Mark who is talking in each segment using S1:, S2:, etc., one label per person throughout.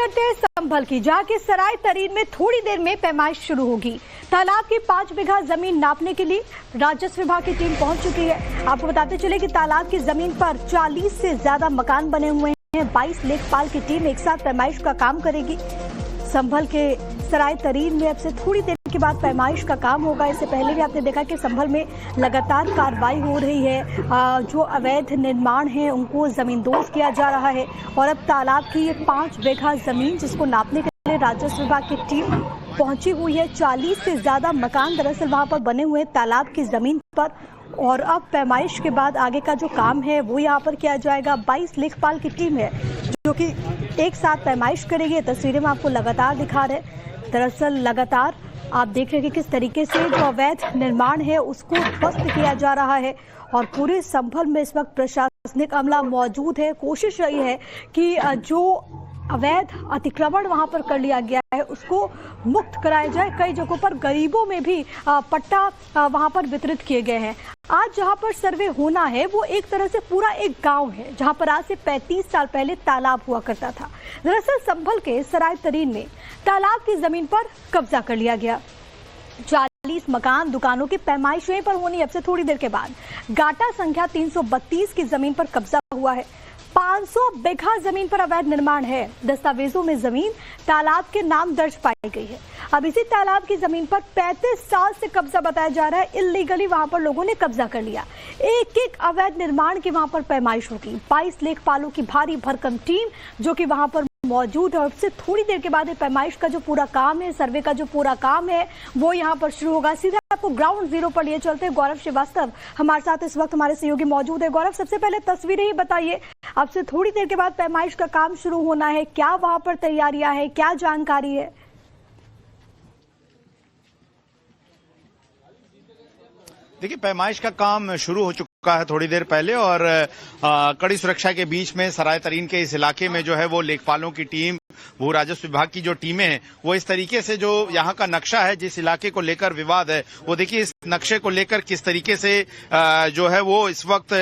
S1: करते हैं संभल की, जहां के सराय तरीन में थोड़ी देर में पैमाइश शुरू होगी। तालाब की 5 बीघा जमीन नापने के लिए राजस्व विभाग की टीम पहुंच चुकी है। आपको बताते चले कि तालाब की जमीन पर 40 से ज्यादा मकान बने हुए हैं। 22 लेखपाल की टीम एक साथ पैमाइश का काम करेगी। संभल के सराय तरीन में अब से थोड़ी देर के बाद पैमाइश का काम होगा। इससे पहले भी आपने देखा कि संभल में लगातार कार्रवाई हो रही है। जो अवैध निर्माण है उनको जमींदोज किया जा रहा है और अब तालाब की ये 5 बीघा जमीन जिसको नापने के लिए राजस्व विभाग की टीम पहुंची हुई है। 40 से ज्यादा मकान दरअसल वहां पर बने हुए हैं तालाब की जमीन पर और अब पैमाइश के बाद आगे का जो काम है वो यहाँ पर किया जाएगा। 22 लेखपाल की टीम है जो कि एक साथ पैमाइश करेगी। तस्वीरें में आपको लगातार दिखा रहे। दरअसल लगातार आप देख रहे हैं कि किस तरीके से जो अवैध निर्माण है उसको ध्वस्त किया जा रहा है और पूरे संभल में इस वक्त प्रशासनिक अमला मौजूद है। कोशिश रही है कि जो अवैध अतिक्रमण वहां पर कर लिया गया है उसको मुक्त कराया जाए। कई जगहों पर गरीबों में भी पट्टा वहां पर वितरित किए गए हैं। आज जहां पर सर्वे होना है वो एक तरह से पूरा एक गांव है जहां पर आज से 35 साल पहले तालाब हुआ करता था। दरअसल संभल के सराय तरीन में तालाब की जमीन पर कब्जा कर लिया गया। 40 मकान दुकानों की पैमाइश वहीं पर होनी अब से थोड़ी देर के बाद। गाटा संख्या 332 की जमीन पर कब्जा हुआ है। 500 बीघा जमीन पर अवैध निर्माण है। दस्तावेजों में जमीन तालाब के नाम दर्ज पाई गई है। अब इसी तालाब की जमीन पर 35 साल से कब्जा बताया जा रहा है। इल्लीगली वहां पर लोगों ने कब्जा कर लिया। एक एक अवैध निर्माण की वहां पर पैमाइश होगी। 22 लेखपालों की भारी भरकम टीम जो कि वहां पर मौजूद है। उससे थोड़ी देर के बाद पैमाइश का जो पूरा काम है, सर्वे का जो पूरा काम है वो यहाँ पर शुरू होगा। सीधा आपको ग्राउंड जीरो पर लिए चलते हैं। गौरव श्रीवास्तव हमारे साथ इस वक्त हमारे सहयोगी मौजूद है। गौरव, सबसे पहले तस्वीरें ही बताइए। अब से थोड़ी देर के बाद पैमाइश का काम शुरू होना है, क्या वहां पर तैयारियां है, क्या जानकारी है?
S2: देखिए, पैमाइश का काम शुरू हो चुका है थोड़ी देर पहले और कड़ी सुरक्षा के बीच में सराय तरीन के इस इलाके में जो है वो लेखपालों की टीम, वो राजस्व विभाग की जो टीमें हैं वो इस तरीके से जो यहाँ का नक्शा है, जिस इलाके को लेकर विवाद है, वो देखिए इस नक्शे को लेकर किस तरीके से जो है वो इस वक्त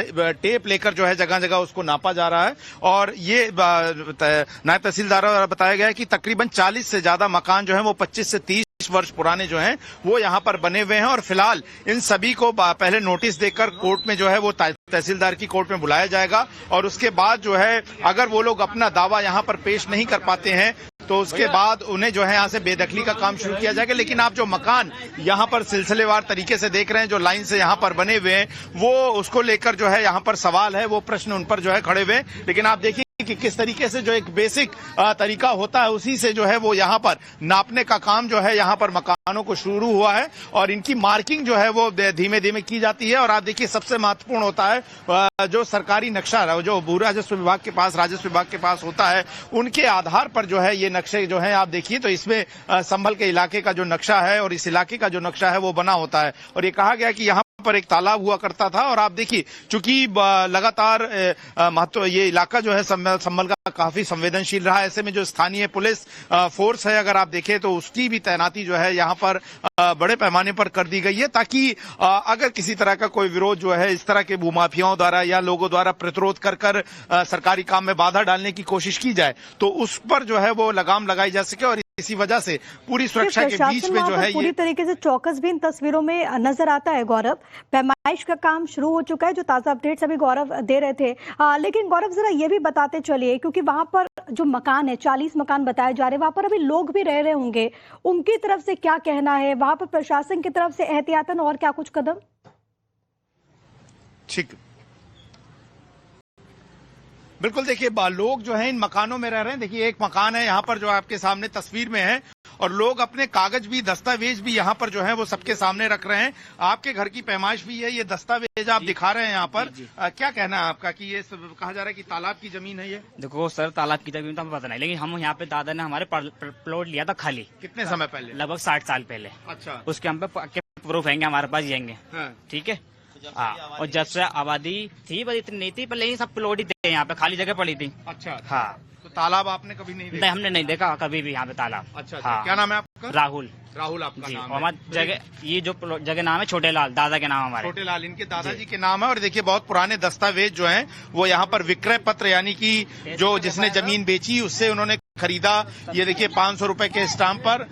S2: टेप लेकर जो है जगह जगह उसको नापा जा रहा है। और ये नायब तहसीलदार द्वारा बताया गया है कि तकरीबन 40 से ज्यादा मकान जो है वो 25 से 30 वर्ष पुराने जो हैं वो यहाँ पर बने हुए हैं और फिलहाल इन सभी को पहले नोटिस देकर कोर्ट में जो है वो तहसीलदार की कोर्ट में बुलाया जाएगा और उसके बाद जो है अगर वो लोग अपना दावा यहाँ पर पेश नहीं कर पाते हैं तो उसके बाद उन्हें जो है यहाँ से बेदखली का काम शुरू किया जाएगा। लेकिन आप जो मकान यहाँ पर सिलसिलेवार तरीके से देख रहे हैं जो लाइन से यहाँ पर बने हुए हैं वो उसको लेकर जो है यहाँ पर सवाल है, वो प्रश्न उन पर जो है खड़े हुए हैं। लेकिन आप देखिए कि किस तरीके से जो एक बेसिक तरीका होता है उसी से जो है वो यहाँ पर नापने का काम जो है यहाँ पर मकानों को शुरू हुआ है और इनकी मार्किंग जो है वो धीमे धीमे की जाती है। और आप देखिए सबसे महत्वपूर्ण होता है जो सरकारी नक्शा जो भू राजस्व विभाग के पास, राजस्व विभाग के पास होता है, उनके आधार पर जो है ये नक्शे जो है आप देखिए तो इसमें संभल के इलाके का जो नक्शा है और इस इलाके का जो नक्शा है वो बना होता है। और ये कहा गया कि यहाँ पर एक तालाब हुआ करता था और आप देखिए चूंकि लगातार महत्व ये इलाका जो है संभल का काफी संवेदनशील रहा है, ऐसे में जो स्थानीय पुलिस फोर्स है अगर आप देखें तो उसकी भी तैनाती जो है यहाँ पर बड़े पैमाने पर कर दी गई है ताकि अगर किसी तरह का कोई विरोध जो है इस तरह के भूमाफियाओं द्वारा या लोगों द्वारा प्रतिरोध कर सरकारी काम में बाधा डालने की कोशिश की जाए तो उस पर जो है वो लगाम लगाई जा सके। और इसी वजह से पूरी सुरक्षा के बीच में जो है
S1: पूरी तरीके से चौकस भी इन तस्वीरों में नजर आता है। गौरव, पैमाइश का काम शुरू हो चुका है, जो ताजा अपडेट्स अभी गौरव दे रहे थे। लेकिन गौरव जरा ये भी बताते चलिए क्योंकि वहां पर जो मकान है 40 मकान बताए जा रहे हैं, वहां पर अभी लोग भी रह रहे होंगे, उनकी तरफ से क्या कहना है, वहां पर प्रशासन की तरफ से एहतियातन और क्या कुछ कदम?
S2: ठीक, बिल्कुल। देखिए लोग जो है इन मकानों में रह रहे हैं। देखिए एक मकान है यहाँ पर जो आपके सामने तस्वीर में है और लोग अपने कागज भी, दस्तावेज भी यहाँ पर जो है वो सबके सामने रख रहे हैं। आपके घर की पैमाइश भी है, ये दस्तावेज आप दिखा रहे हैं यहाँ पर। क्या कहना है आपका कि ये कहा जा रहा है कि तालाब की जमीन है? ये देखो
S3: सर, तालाब की जमीन तो हमें पता नहीं, लेकिन हम यहाँ पे दादा ने हमारे प्लॉट लिया था खाली।
S2: कितने समय पहले?
S3: लगभग 60 साल पहले।
S2: अच्छा,
S3: उसके हम पे प्रूफ हैंगे हमारे पास, येंगे। ठीक है। हाँ, और जब से आबादी थी बस इतनी नहीं थी, पर लेकिन सब प्लॉट ही थे यहाँ पे, खाली जगह पड़ी थी।
S2: अच्छा,
S3: हाँ।
S2: तो तालाब आपने कभी नहीं देखा?
S3: हमने नहीं देखा कभी भी यहाँ पे तालाब।
S2: अच्छा, क्या नाम है? आपका?
S3: राहुल
S2: राहुल आपका
S3: जी।
S2: नाम
S3: और
S2: है।
S3: हमारा जगह, ये जो जगह नाम है छोटे लाल, दादा के नाम हमारे।
S2: छोटे लाल इनके दादाजी के नाम है। और देखिए बहुत पुराने दस्तावेज जो हैं वो यहाँ पर विक्रय पत्र, यानी कि जो जिसने जमीन बेची उससे उन्होंने खरीदा। ये देखिए 500 रुपए के स्टाम्प पर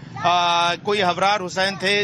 S2: कोई हवरार हुसैन थे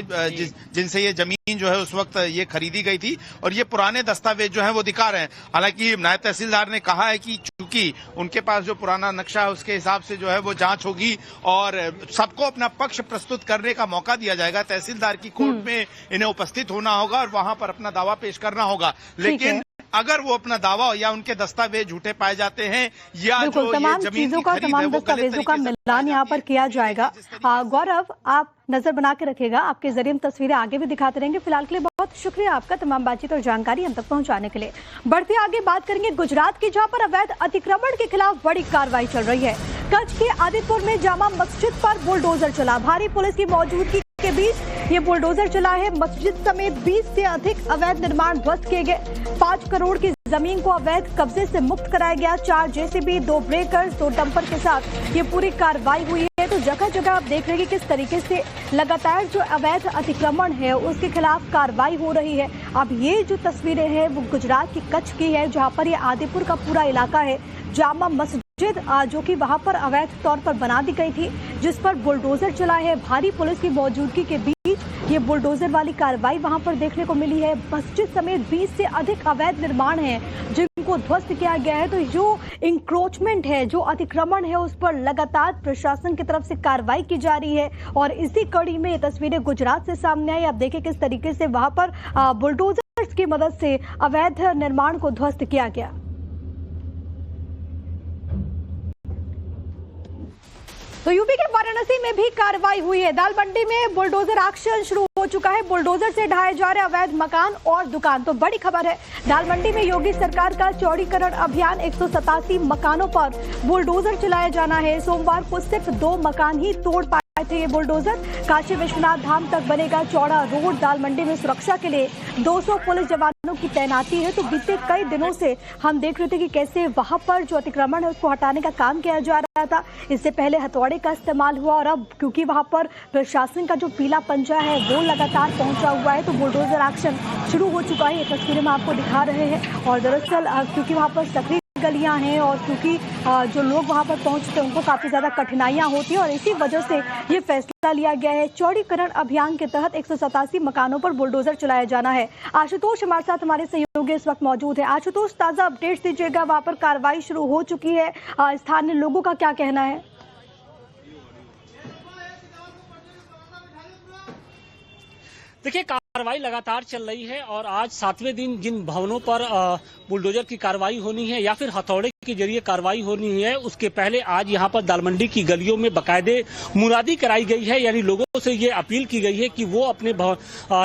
S2: जिनसे ये जमीन जो है उस वक्त ये खरीदी गई थी। और ये पुराने दस्तावेज जो है वो दिखा रहे हैं। हालांकि नायब तहसीलदार ने कहा है कि चूंकि उनके पास जो पुराना नक्शा है उसके हिसाब से जो है वो जांच होगी और सबको अपना पक्ष प्रस्तुत करने का मौका दिया जाएगा। तहसीलदार की कोर्ट में इन्हें उपस्थित होना होगा और वहां पर अपना दावा पेश करना होगा। लेकिन अगर वो अपना दावा या उनके दस्तावेज झूठे पाए जाते हैं या जो
S1: तमाम
S2: ये जमीन
S1: चीजों
S2: की
S1: का,
S2: खरीद है
S1: तमाम
S2: वो गलत
S1: दस्तावेजों का
S2: तरीके से
S1: मिलान यहाँ पर किया जाएगा। गौरव, आप नजर बना के रखेगा, आपके जरिए हम तस्वीरें आगे भी दिखाते रहेंगे। फिलहाल के लिए बहुत शुक्रिया आपका तमाम बातचीत और जानकारी हम तक पहुंचाने के लिए। बढ़ते आगे बात करेंगे गुजरात की, जहां पर अवैध अतिक्रमण के खिलाफ बड़ी कार्रवाई चल रही है। कच्छ के आदितपुर में जामा मस्जिद पर बुलडोजर चला। भारी पुलिस की मौजूदगी के बीच ये बुलडोजर चला है। मस्जिद समेत 20 से अधिक अवैध निर्माण ध्वस्त किए गए। 5 करोड़ की जमीन को अवैध कब्जे से मुक्त कराया गया। 4 जेसीबी, 2 ब्रेकर्स, 2 डंपर के साथ ये पूरी कार्रवाई हुई है। तो जगह जगह आप देख रहे हैं कि किस तरीके से लगातार जो अवैध अतिक्रमण है उसके खिलाफ कार्रवाई हो रही है। अब ये जो तस्वीरें हैं वो गुजरात की कच्छ की है, जहां पर ये आदिपुर का पूरा इलाका है। जामा मस्जिद जो कि वहां पर अवैध तौर पर बना दी गई थी, जिस पर बुलडोजर चला है। भारी पुलिस की मौजूदगी के बीच ये बुलडोजर वाली कार्रवाई वहां पर देखने को मिली है। मस्जिद समेत 20 से अधिक अवैध निर्माण हैं जिनको ध्वस्त किया गया है। तो जो इंक्रोचमेंट है, जो अतिक्रमण है, उस पर लगातार प्रशासन की तरफ से कार्रवाई की जा रही है। और इसी कड़ी में ये तस्वीरें गुजरात से सामने आई। आप देखें किस तरीके से वहां पर बुलडोजर की मदद से अवैध निर्माण को ध्वस्त किया गया। तो यूपी के वाराणसी में भी कार्रवाई हुई है। दाल मंडी में बुलडोजर एक्शन शुरू हो चुका है। बुलडोजर से ढाए जा रहे अवैध मकान और दुकान। तो बड़ी खबर है, दाल मंडी में योगी सरकार का चौड़ीकरण अभियान। 187 मकानों पर बुलडोजर चलाया जाना है। सोमवार को सिर्फ 2 मकान ही तोड़ पाए थे ये बुलडोजर। काशी विश्वनाथ धाम तक बनेगा चौड़ा रोड। दाल मंडी में सुरक्षा के लिए 200 पुलिस जवानों की तैनाती है। तो बीते कई दिनों से हम देख रहे थे कि कैसे वहां पर जो अतिक्रमण है उसको हटाने का काम किया जा रहा था। इससे पहले हथौड़े का इस्तेमाल हुआ और अब क्योंकि वहां पर प्रशासन का जो पीला पंजा है वो लगातार पहुंचा हुआ है, तो बुलडोजर एक्शन शुरू हो चुका है। ये तस्वीरें हम आपको दिखा रहे हैं। और दरअसल क्योंकि वहां पर सक्रिय गलियां हैं और क्योंकि जो लोग वहां पर पहुंचते हैं उनको काफी ज्यादा कठिनाइयां होती हैं और इसी वजह से ये फैसला लिया गया है। चौड़ीकरण अभियान के तहत 187 मकानों पर बुलडोजर चलाया जाना है। आशुतोष हमारे साथ, हमारे सहयोगी इस वक्त मौजूद है। आशुतोष, ताजा अपडेट्स दीजिएगा। वहां पर कार्रवाई शुरू हो चुकी है, स्थानीय लोगों का क्या कहना है?
S4: देखिए, कार्रवाई लगातार चल रही है और आज 7वें दिन जिन भवनों पर बुलडोजर की कार्रवाई होनी है या फिर हथौड़े के जरिए कार्रवाई होनी है, उसके पहले आज यहां पर दाल मंडी की गलियों में बाकायदे मुनादी कराई गई है। यानी लोगों से ये अपील की गई है कि वो अपने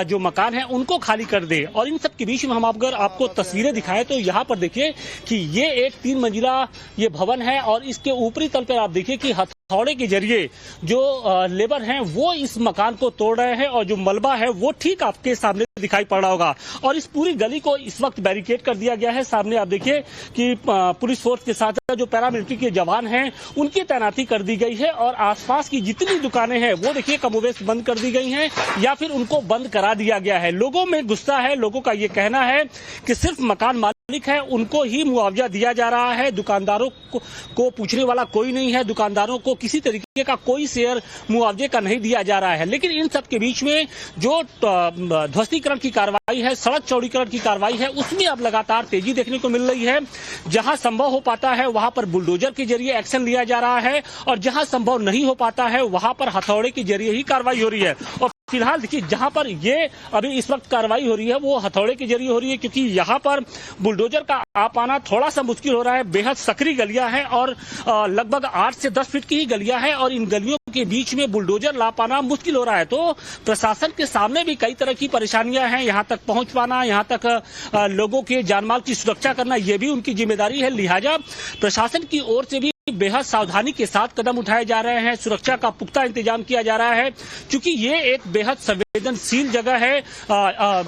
S4: जो मकान है उनको खाली कर दे। और इन सब के बीच में हम अगर आपको तस्वीरें दिखाएं तो यहाँ पर देखिए कि ये एक 3 मंजिला ये भवन है और इसके ऊपरी तल पर आप देखिए कि हथौड़े के जरिए जो लेबर हैं वो इस मकान को तोड़ रहे हैं और जो मलबा है वो ठीक आपके सामने दिखाई पड़ रहा होगा। और इस पूरी गली को इस वक्त बैरिकेड कर दिया गया है। सामने आप देखिए कि पुलिस फोर्स के साथ जो पैरामिलिट्री के जवान हैं उनकी तैनाती कर दी गई है और आसपास की जितनी दुकानें हैं वो देखिए कमोबेश बंद कर दी गई हैं या फिर उनको बंद करा दिया गया है। लोगों में गुस्सा है, लोगों का ये कहना है कि सिर्फ मकान मालिक है उनको ही मुआवजा दिया जा रहा है, दुकानदारों को पूछने वाला कोई नहीं है, दुकानदारों को किसी तरीके का कोई शेयर मुआवजे का नहीं दिया जा रहा है। लेकिन इन सब के बीच में जो ध्वस्तीकरण की कार्रवाई है, सड़क चौड़ीकरण की कार्रवाई है, उसमें अब लगातार तेजी देखने को मिल रही है। जहां संभव हो पाता है वहां पर बुलडोजर के जरिए एक्शन लिया जा रहा है और जहां संभव नहीं हो पाता है वहां पर हथौड़े के जरिए ही कार्रवाई हो रही है। और फिलहाल देखिए जहां पर ये अभी इस वक्त कार्रवाई हो रही है वो हथौड़े के जरिए हो रही है, क्योंकि यहाँ पर बुलडोजर का आ पाना थोड़ा सा मुश्किल हो रहा है। बेहद सकरी गलियां हैं और लगभग 8 से 10 फीट की ही गलियां हैं और इन गलियों के बीच में बुलडोजर ला पाना मुश्किल हो रहा है। तो प्रशासन के सामने भी कई तरह की परेशानियां हैं। यहाँ तक पहुंच पाना, यहाँ तक लोगों के जानमाल की सुरक्षा करना, ये भी उनकी जिम्मेदारी है। लिहाजा प्रशासन की ओर से भी बेहद सावधानी के साथ कदम उठाए जा रहे हैं, सुरक्षा का पुख्ता इंतजाम किया जा रहा है, क्योंकि ये एक बेहद संवेदनशील जगह है,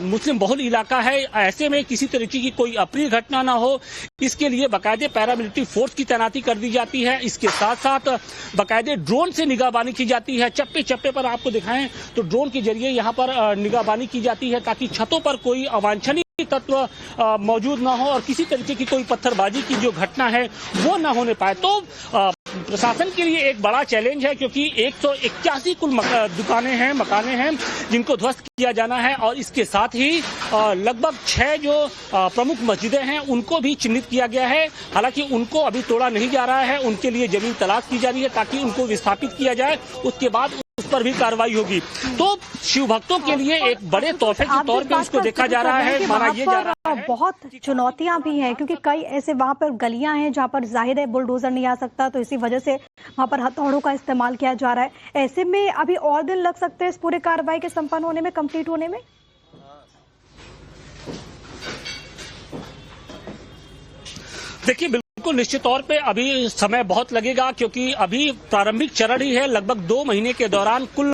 S4: मुस्लिम बहुल इलाका है। ऐसे में किसी तरीके की कोई अप्रिय घटना ना हो, इसके लिए बाकायदे पैरामिलिट्री फोर्स की तैनाती कर दी जाती है। इसके साथ साथ बाकायदे ड्रोन से निगाहबानी की जाती है। चप्पे चप्पे पर आपको दिखाएं तो ड्रोन के जरिए यहाँ पर निगाहबानी की जाती है, ताकि छतों पर कोई अवांछनीय तत्व मौजूद ना हो और किसी तरीके की कोई पत्थरबाजी की जो घटना है वो ना होने पाए। तो प्रशासन के लिए एक बड़ा चैलेंज है, क्योंकि 181 कुल दुकानें हैं, मकाने हैं जिनको ध्वस्त किया जाना है, और इसके साथ ही लगभग 6 जो प्रमुख मस्जिदें हैं उनको भी चिन्हित किया गया है। हालांकि उनको अभी तोड़ा नहीं जा रहा है, उनके लिए जमीन तलाश की जा रही है ताकि उनको विस्थापित किया जाए, उसके बाद उस पर भी कार्रवाई होगी। तो शिव भक्तों के लिए एक बड़े तोहफे के तौर पे उसको देखा जा रहा है, माना ये जा रहा है।
S1: बहुत चुनौतियां भी हैं, क्योंकि कई ऐसे वहां पर गलियां हैं जहां पर जाहिर है बुलडोजर नहीं आ सकता, तो इसी वजह से वहां पर हथौड़ों का इस्तेमाल किया जा रहा है। ऐसे में अभी और दिन लग सकते हैं इस पूरे कार्रवाई के संपन्न होने में, कंप्लीट होने में।
S4: देखिए, बिल्कुल निश्चित तौर पे अभी समय बहुत लगेगा, क्योंकि अभी प्रारंभिक चरण ही है। लगभग 2 महीने के दौरान कुल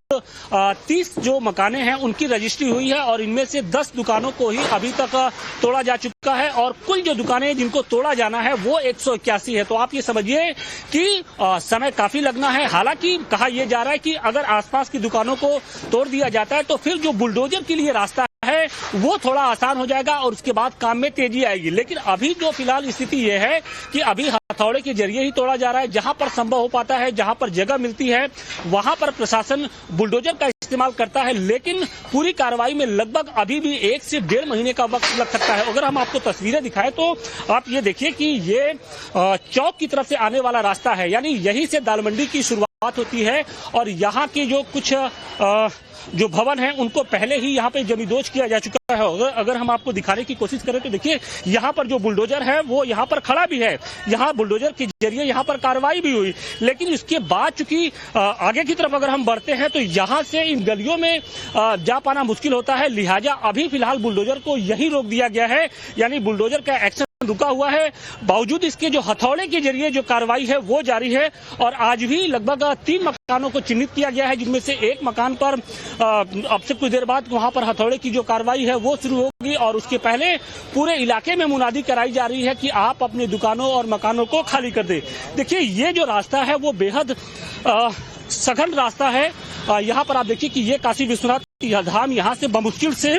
S4: 30 जो मकाने हैं उनकी रजिस्ट्री हुई है, और इनमें से 10 दुकानों को ही अभी तक तोड़ा जा चुका है, और कुल जो दुकानें जिनको तोड़ा जाना है वो 181 है। तो आप ये समझिए कि समय काफी लगना है। हालांकि कहा यह जा रहा है कि अगर आसपास की दुकानों को तोड़ दिया जाता है तो फिर जो बुलडोजर के लिए रास्ता है वो थोड़ा आसान हो जाएगा और उसके बाद काम में तेजी आएगी। लेकिन अभी जो फिलहाल स्थिति ये है कि अभी हथौड़े के जरिए ही तोड़ा जा रहा है। जहां पर संभव हो पाता है, जहां पर जगह मिलती है, वहां पर प्रशासन बुलडोजर का इस्तेमाल करता है, लेकिन पूरी कार्रवाई में लगभग अभी भी 1 से 1.5 महीने का वक्त लग सकता है। अगर हम आपको तस्वीरें दिखाएं तो आप ये देखिए कि ये चौक की तरफ से आने वाला रास्ता है, यानी यहीं से दाल मंडी की शुरुआत होती है, और यहाँ के जो कुछ जो भवन हैं उनको पहले ही यहाँ पे जमींदोज किया जा चुका है। अगर हम आपको दिखाने की कोशिश करें तो देखिए, यहाँ पर जो बुलडोजर है वो यहाँ पर खड़ा भी है, यहाँ बुलडोजर के जरिए यहाँ पर कार्रवाई भी हुई। लेकिन इसके बाद चूंकि आगे की तरफ अगर हम बढ़ते हैं तो यहाँ से इन गलियों में जा पाना मुश्किल होता है, लिहाजा अभी फिलहाल बुलडोजर को यही रोक दिया गया है, यानी बुलडोजर का एक्शन रुका हुआ है। बावजूद इसके जो हथौड़े के जरिए जो कार्रवाई है वो जारी है, और आज भी लगभग 3 मकानों को चिन्हित किया गया है, जिनमें से एक मकान पर अब से कुछ देर बाद वहां पर हथौड़े की जो कार्रवाई है वो शुरू होगी, और उसके पहले पूरे इलाके में मुनादी कराई जा रही है कि आप अपनी दुकानों और मकानों को खाली कर दे। देखिए, ये जो रास्ता है वो बेहद सघन रास्ता है। यहाँ पर आप देखिए कि ये काशी विश्वनाथ धाम यहाँ से बमुश्किल से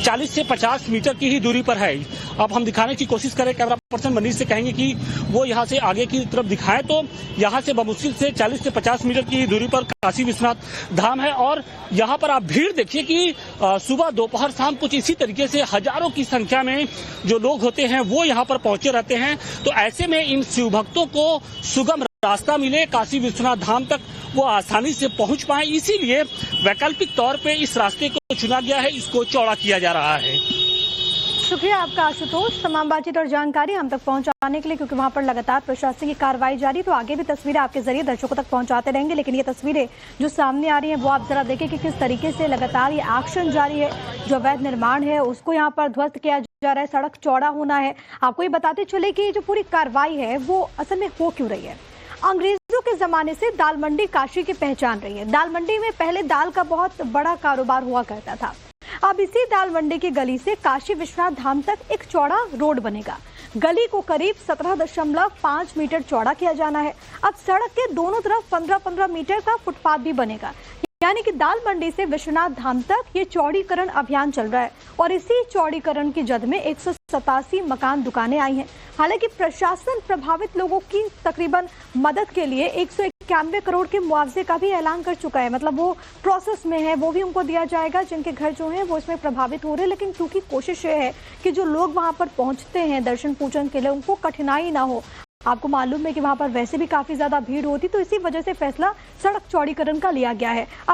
S4: 40 से 50 मीटर की ही दूरी पर है। अब हम दिखाने की कोशिश करें, कैमरा पर्सन मनीष से कहेंगे कि वो यहाँ से आगे की तरफ दिखाएं, तो यहाँ से बमुश्किल से 40 से 50 मीटर की दूरी पर काशी विश्वनाथ धाम है। और यहाँ पर आप भीड़ देखिए कि सुबह दोपहर शाम कुछ इसी तरीके से हजारों की संख्या में जो लोग होते हैं वो यहाँ पर पहुंचे रहते हैं। तो ऐसे में इन शिव भक्तों को सुगम रास्ता मिले, काशी विश्वनाथ धाम तक वो आसानी से पहुंच पाए, इसीलिए वैकल्पिक तौर पे इस रास्ते को चुना गया है, इसको चौड़ा किया जा रहा है।
S1: शुक्रिया आपका आशुतोष, तमाम बातचीत और जानकारी हम तक पहुंचाने के लिए, क्योंकि वहां पर लगातार प्रशासनिक कार्रवाई जारी, तो आगे भी तस्वीरें आपके जरिए दर्शकों तक पहुंचाते रहेंगे। लेकिन ये तस्वीरें जो सामने आ रही हैं वो आप जरा देखें कि किस तरीके से लगातार ये एक्शन जारी है। जो अवैध निर्माण है उसको यहाँ पर ध्वस्त किया जा रहा है, सड़क चौड़ा होना है। आपको ये बताते चले कि जो पूरी कार्रवाई है वो असल में हो क्यों रही है। अंग्रेजों के जमाने से दाल मंडी काशी की पहचान रही है। दाल मंडी में पहले दाल का बहुत बड़ा कारोबार हुआ करता था। अब इसी दाल मंडी की गली से काशी विश्वनाथ धाम तक एक चौड़ा रोड बनेगा। गली को करीब 17.5 मीटर चौड़ा किया जाना है। अब सड़क के दोनों तरफ 15-15 मीटर का फुटपाथ भी बनेगा, यानी कि दाल मंडी से विश्वनाथ धाम तक ये चौड़ीकरण अभियान चल रहा है। और इसी चौड़ीकरण की जद में 187 मकान दुकानें आई हैं। हालांकि प्रशासन प्रभावित लोगों की तकरीबन मदद के लिए 191 करोड़ के मुआवजे का भी ऐलान कर चुका है। मतलब वो प्रोसेस में है, वो भी उनको दिया जाएगा जिनके घर जो हैं वो इसमें प्रभावित हो रहे हैं। लेकिन क्योंकि कोशिश ये है कि जो लोग वहां पर पहुंचते हैं दर्शन पूजन के लिए, उनको कठिनाई ना हो। आपको मालूम है कि वहां पर वैसे भी काफी ज्यादा भीड़ होती, तो इसी वजह से फैसला सड़क चौड़ीकरण का लिया गया है। अब